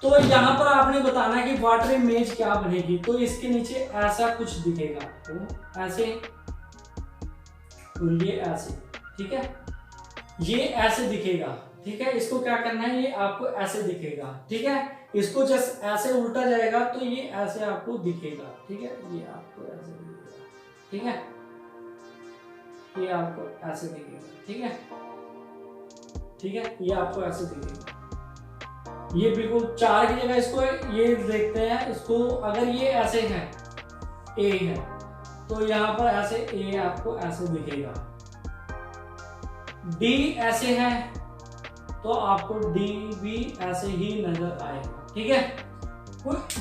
तो यहां पर आपने बताना है कि वाटर इमेज क्या बनेगी। तो इसके नीचे ऐसा कुछ दिखेगा, तो ऐसे, तो ये ऐसे, ठीक है, ये ऐसे दिखेगा, ठीक है। इसको क्या करना है, ये आपको ऐसे दिखेगा, ठीक है। इसको जस्ट ऐसे उल्टा जाएगा तो ये ऐसे आपको दिखेगा, ठीक है। ये आपको ऐसे दिखेगा, ठीक है, ये आपको ऐसे दिखेगा, ठीक है, ठीक है, ये आपको ऐसे दिखेगा। ये बिल्कुल 4 की जगह इसको ये देखते हैं, इसको अगर ये ऐसे है, ए है, तो यहां पर ऐसे ए आपको ऐसे दिखेगा। डी ऐसे है तो आपको डी भी ऐसे ही नजर आएगा, ठीक है।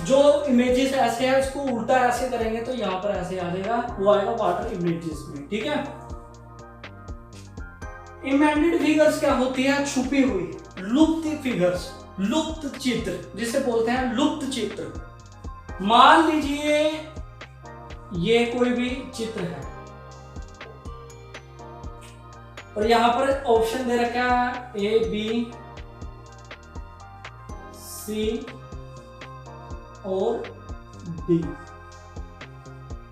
जो इमेजेस ऐसे है उसको उल्टा ऐसे करेंगे तो यहां पर ऐसे आ जाएगा, वो आएगा वाटर इमेजेस में, ठीक है। इमेंडेड फिगर्स क्या होती है, छुपी हुई, लुप्त फिगर्स, लुप्त चित्र, जिसे बोलते हैं लुप्त चित्र। मान लीजिए ये कोई भी चित्र है और यहां पर ऑप्शन दे रखा है ए बी सी और डी,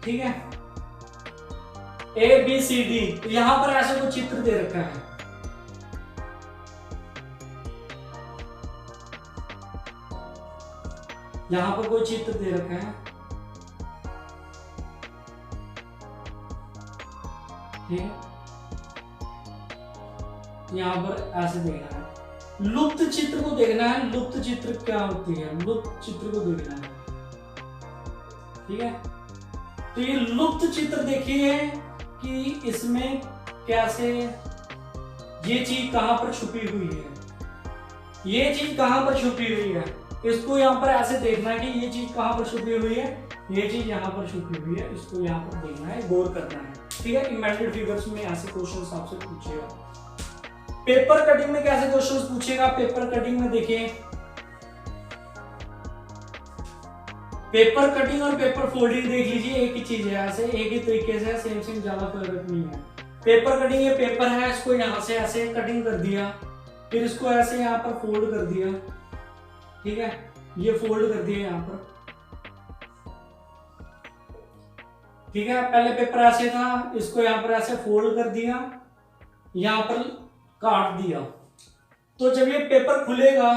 ठीक है, ए बी सी डी। तो यहां पर ऐसा कोई चित्र दे रखा है, यहां पर कोई चित्र दे रखा है, ठीक है, यहां पर ऐसे देखना है। लुप्त चित्र को देखना है, लुप्त चित्र क्या होती है, लुप्त चित्र को देखना है, ठीक है। तो ये लुप्त चित्र देखिए कि इसमें कैसे ये चीज कहां पर छुपी हुई है, ये चीज कहां पर छुपी हुई है, इसको यहां पर ऐसे देखना है कि ये चीज कहां पर छुपी हुई है, ये चीज यहां पर छुपी हुई है, इसको यहां पर देखना है, गौर करना है, ठीक है। इमेजिनरी फिगर्स में ऐसे क्वेश्चंस आपसे पूछेगा। पेपर कटिंग में कैसे क्वेश्चंस पूछेगा, पेपर कटिंग में देखिए, पेपर कटिंग और पेपर फोल्डिंग देख लीजिए, एक ही चीज है, ऐसे एक ही तरीके से सेम सेम, ज्यादा फर्क नहीं है। पेपर कटिंग, ये पेपर है, इसको यहां से ऐसे कटिंग कर दिया, फिर इसको ऐसे यहां पर फोल्ड कर दिया, ठीक है, ये फोल्ड कर दिया यहां पर, ठीक है। पहले पेपर ऐसे था, इसको यहां पर ऐसे फोल्ड कर दिया, यहां पर काट दिया। तो जब ये पेपर खुलेगा,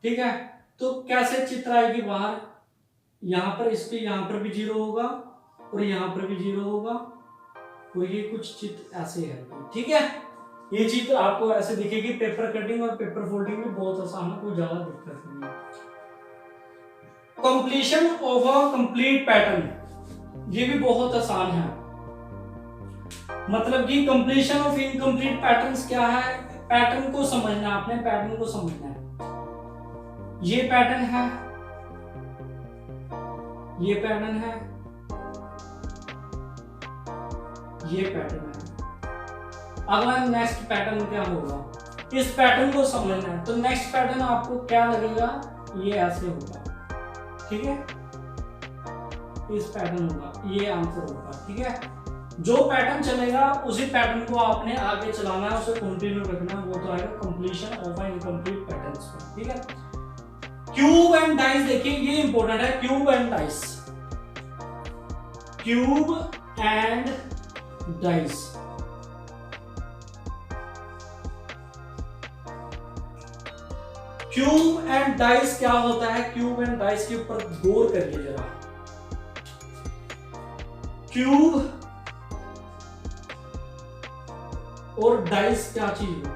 ठीक है, तो कैसे चित्र आएगी बाहर, यहां पर इसके यहां पर भी 0 होगा और यहां पर भी 0 होगा और ये कुछ चित्र ऐसे है, ठीक है। ये चित्र आपको ऐसे दिखेगी। पेपर कटिंग और पेपर फोल्डिंग में बहुत आसान है, कोई ज्यादा दिक्कत नहीं है। Completion of a complete pattern, ये भी बहुत आसान है। मतलब कि कंप्लीशन ऑफ इनकम्प्लीट पैटर्न्स क्या है, पैटर्न को समझना, आपने पैटर्न को समझना है। ये पैटर्न है, ये पैटर्न है, ये पैटर्न है। अगला नेक्स्ट पैटर्न क्या होगा, इस पैटर्न को समझना है। तो नेक्स्ट पैटर्न आपको क्या लगेगा, ये ऐसे होगा, ठीक है, इस पैटर्न होगा, ये आंसर होगा, ठीक है। जो पैटर्न चलेगा उसी पैटर्न को आपने आगे चलाना है, उसे कंटिन्यू रखना है, वो तो आएगा कंप्लीशन ऑफ इनकम्प्लीट पैटर्न्स, ठीक है। क्यूब एंड डाइस देखिए, ये इंपॉर्टेंट है, cube and dice, cube and dice. Cube and dice क्या होता है, क्यूब एंड डाइस के ऊपर गौर करिए जरा। क्यूब और डाइस क्या चीज होती है,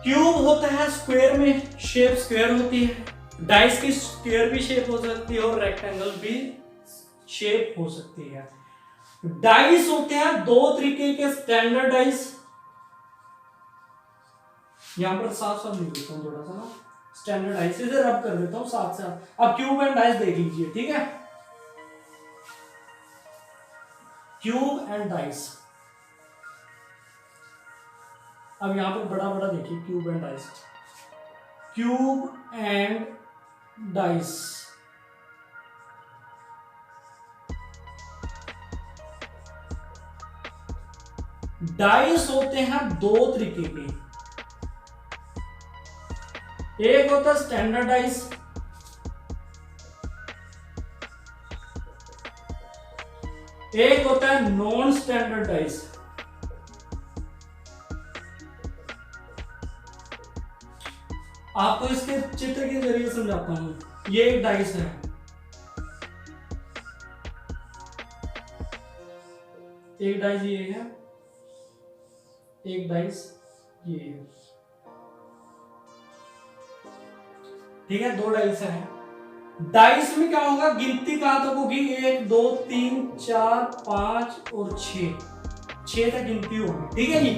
क्यूब होता है स्क्वायर में, शेप स्क्वायर होती है, डाइस की स्क्वायर भी शेप हो सकती है और रेक्टेंगल भी शेप हो सकती है। डाइस होते हैं दो तरीके के, स्टैंडर्ड डाइस, यहां पर साफ साफ लिख देता हूं थोड़ा सा ना, स्टैंडर्ड डाइस इसे रब कर देता हूं साथ साथ। अब क्यूब एंड डाइस देख लीजिए, ठीक है, क्यूब एंड डाइस। अब यहां पर बड़ा बड़ा देखिए, cube and dice, cube and dice. Dice होते हैं दो तरीके के, एक होता है स्टैंडर्ड डाइस, एक होता है नॉन स्टैंडर्ड डाइस। आपको इसके चित्र के जरिए समझाता हूं। ये एक डाइस है, एक डाइस ये है, एक डाइस ये है, ठीक है, दो डाइस है। डाइस में क्या होगा, गिनती कहां तक होगी, 1 2 3 4 5 और 6 तक गिनती होगी, ठीक है जी।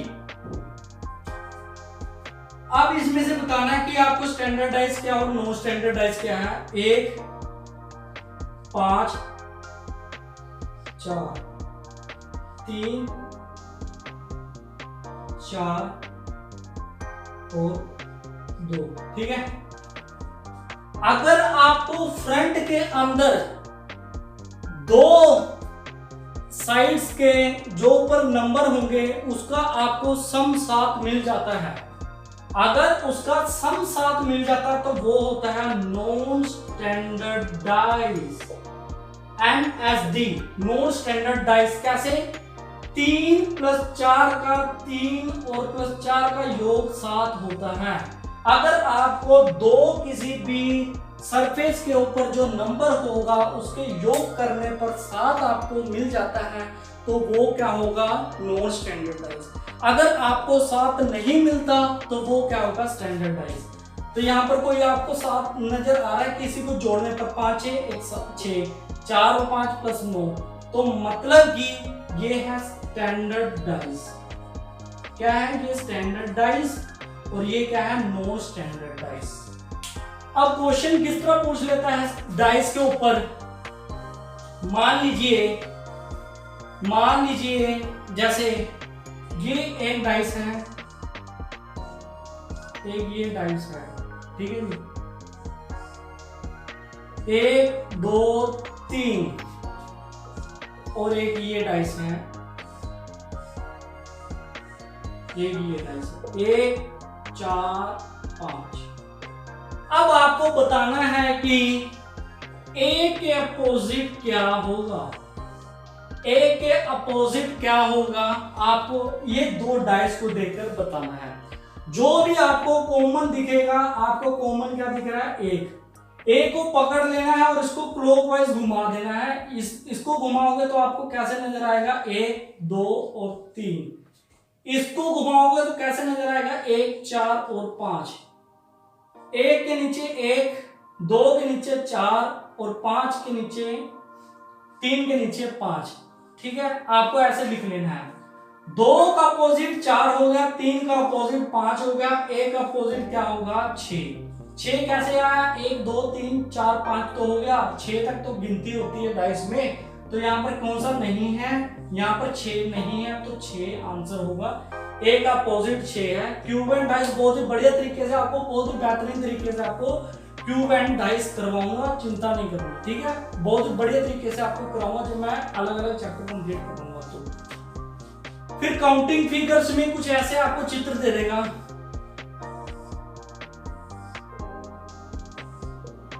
अब इसमें से बताना है कि आपको स्टैंडर्ड डाइस क्या और नॉन स्टैंडर्ड डाइस क्या है। 1 5 4 3 4 और 2, ठीक है। अगर आपको फ्रंट के अंदर दो साइड्स के जो ऊपर नंबर होंगे उसका आपको सम 7 मिल जाता है, अगर उसका सम 7 मिल जाता है तो वो होता है non standardise, NSD, non standardise. कैसे? 3 + 4 का 3 और +4 का योग 7 होता है। अगर आपको दो किसी भी सरफेस के ऊपर जो नंबर होगा उसके योग करने पर 7 आपको मिल जाता है तो वो क्या होगा? Non standardise. अगर आपको 7 नहीं मिलता तो वो क्या होगा? स्टैंडर्डाइज। तो यहाँ पर कोई आपको 7 नजर आ रहा है, किसी को जोड़ने पर 5 6 1 6 4 और 5 + 9, तो मतलब कि ये है स्टैंडर्डाइज। क्या है ये? स्टैंडर्डाइज। और ये क्या है? Non standardise. अब क्वेश्चन किस तरह पूछ लेता है डाइस के ऊपर? मान लीजिए जैसे ये एक डाइस है, एक ये डाइस है, ठीक है जी, 1 2 3 और एक ये डाइस है, एक ये डाइस है, 1 4 5। अब आपको बताना है कि ए के अपोजिट क्या होगा। ए के अपोजिट क्या होगा आपको ये दो डाइस को देखकर बताना है। जो भी आपको कॉमन दिखेगा, आपको कॉमन क्या दिख रहा है? एक। ए को पकड़ लेना है और इसको क्लॉकवाइज घुमा देना है। इसको घुमाओगे तो आपको कैसे नजर आएगा? 1 2 और 3। इसको घुमाओगे तो कैसे नजर आएगा? 1 4 और 5। 1 के नीचे 1, 2 के नीचे 4 और 5 के नीचे 3 के नीचे 5। ठीक है, आपको ऐसे लिख लेना है। 2 का अपोजिट 4 हो गया, 3 का अपोजिट 5 हो गया, 1 का अपोजिट क्या होगा? 6। 6 कैसे आया? 1 2 3 4 5 तो हो गया, 6 तक तो गिनती होती है डाइस में। तो यहाँ पर कौन सा नहीं है? यहाँ पर 6 नहीं है, तो 6 आंसर होगा। ए का अपोजिट 6 है। क्यूब एंड डाइस बहुत ही बढ़िया तरीके से आपको, बहुत ही बेहतरीन तरीके से आपको क्यूब एंड डाइस करवाऊंगा, चिंता नहीं करना, ठीक है। बहुत बढ़िया तरीके से आपको कराऊंगा जब मैं अलग अलग चैप्टर कंप्लीट करूंगा। तो फिर काउंटिंग फिगर्स में कुछ ऐसे आपको चित्र दे देगा,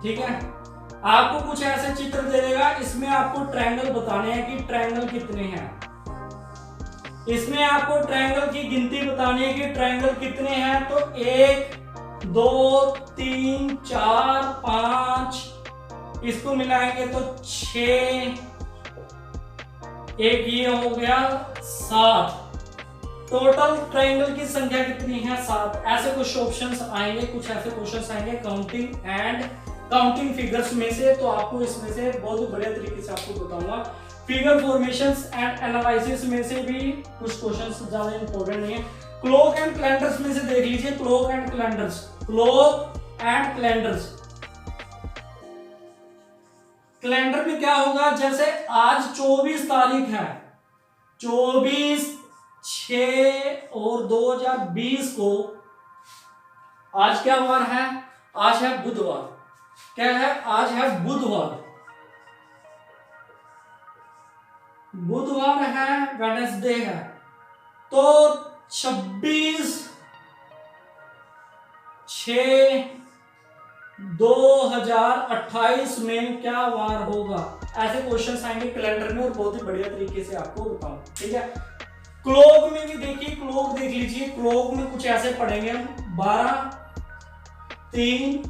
ठीक है। आपको कुछ ऐसे चित्र दे देगा, इसमें आपको ट्रायंगल बताने हैं कि ट्रायंगल कितने हैं। इसमें आपको ट्रायंगल की गिनती बतानी है कि ट्रायंगल कितने हैं। तो 1 2 3 4 5, इसको मिलाएंगे तो 6, एक ये हो गया 7। टोटल ट्रायंगल की संख्या कितनी है? 7। ऐसे कुछ ऑप्शंस आएंगे, कुछ ऐसे क्वेश्चंस आएंगे काउंटिंग फिगर्स में से, तो आपको इसमें से बहुत बढ़िया तरीके से आपको बताऊंगा। फिगर फॉर्मेशंस एंड एनालिसिस में से भी कुछ क्वेश्चंस ज्यादा इंपॉर्टेंट नहीं है। क्लॉक एंड कैलेंडर्स में से देख लीजिए, क्लॉक एंड कैलेंडर्स। कैलेंडर में क्या होगा? जैसे आज 24 तारीख है, 24 6 और 2020 को, आज क्या वार है? आज है बुधवार। क्या है? आज है बुधवार। बुधवार है, वेडनेसडे है। तो 26 6 2028 में क्या वार होगा? ऐसे क्वेश्चंस आएंगे कैलेंडर में और बहुत ही बढ़िया तरीके से आपको बताऊं, ठीक है। क्लॉक में भी देखिए, क्लॉक देख लीजिए। क्लॉक में कुछ ऐसे पढ़ेंगे हम, 12 3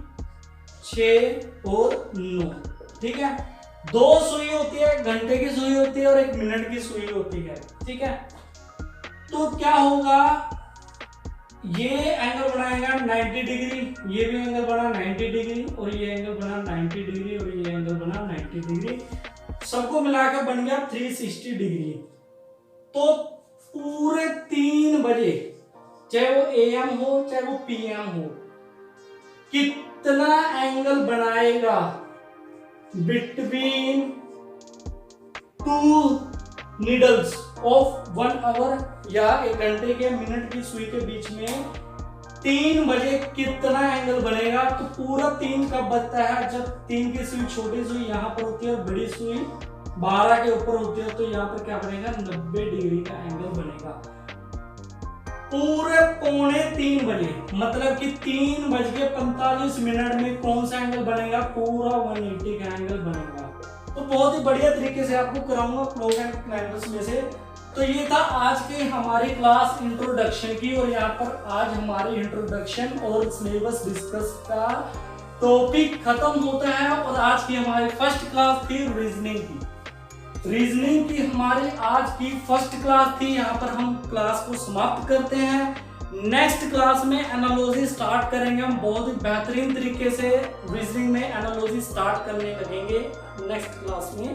6 और 9, ठीक है। 2 सुई होती है, घंटे की सुई होती है और 1 मिनट की सुई होती है, ठीक है। तो क्या होगा? ये एंगल बनाएगा 90 डिग्री, ये भी एंगल बना 90 डिग्री, और ये एंगल बना 90 डिग्री, और ये एंगल बना 90 डिग्री। सबको मिलाकर बन गया 360 डिग्री। तो पूरे 3 बजे, चाहे वो AM हो चाहे वो PM हो, कितना एंगल बनाएगा बिटवीन 2 नीडल्स ऑफ 1 आवर, या 1 घंटे के मिनट की सुई के बीच में 3 बजे कितना एंगल बनेगा? तो पूरा 3 कब बनता है? जब 3 की सुई, छोटी सुई यहाँ पर होती है और बड़ी सुई 12 के ऊपर होती है, तो यहाँ पर क्या बनेगा? 90 डिग्री का एंगल बनेगा पूरे 2:45 बजे, मतलब कि 3:45 में कौन सा एंगल बनेगा? पूरा 180 का एंगल बनेगा। तो बहुत ही बढ़िया तरीके से आपको कराऊंगा फ्लोट एंड क्लाइंबर्स में से। तो ये था आज की हमारी क्लास इंट्रोडक्शन की, और यहाँ पर आज हमारी इंट्रोडक्शन और सिलेबस डिस्कस का टॉपिक खत्म होता है। और आज की हमारी फर्स्ट क्लास थी रीजनिंग की। रीजनिंग की हमारी आज की फर्स्ट क्लास थी। यहाँ पर हम क्लास को समाप्त करते हैं। नेक्स्ट क्लास में एनालॉजी स्टार्ट करेंगे हम, बहुत ही बेहतरीन तरीके से रीजनिंग में एनालॉजी स्टार्ट करने लगेंगे नेक्स्ट क्लास में।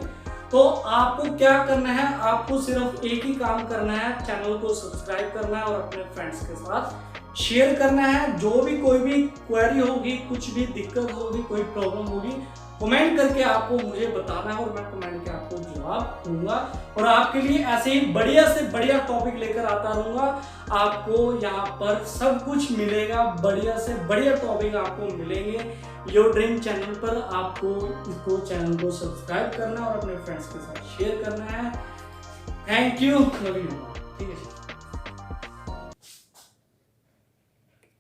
तो आपको क्या करना है? आपको सिर्फ एक ही काम करना है, चैनल को सब्सक्राइब करना है और अपने फ्रेंड्स के साथ शेयर करना है। जो भी कोई भी क्वेरी होगी, कुछ भी दिक्कत होगी, कोई प्रॉब्लम होगी, कमेंट करके आपको मुझे बताना है और मैं कमेंट के आपको जवाब दूंगा। और आपके लिए ऐसे ही बढ़िया से बढ़िया टॉपिक लेकर आता रहूंगा। आपको यहाँ पर सब कुछ मिलेगा, बढ़िया से बढ़िया टॉपिक आपको मिलेंगे योर ड्रीम चैनल पर। आपको इसको चैनल को सब्सक्राइब करना और अपने फ्रेंड्स के साथ शेयर करना है। Thank you, love you. ठीक है।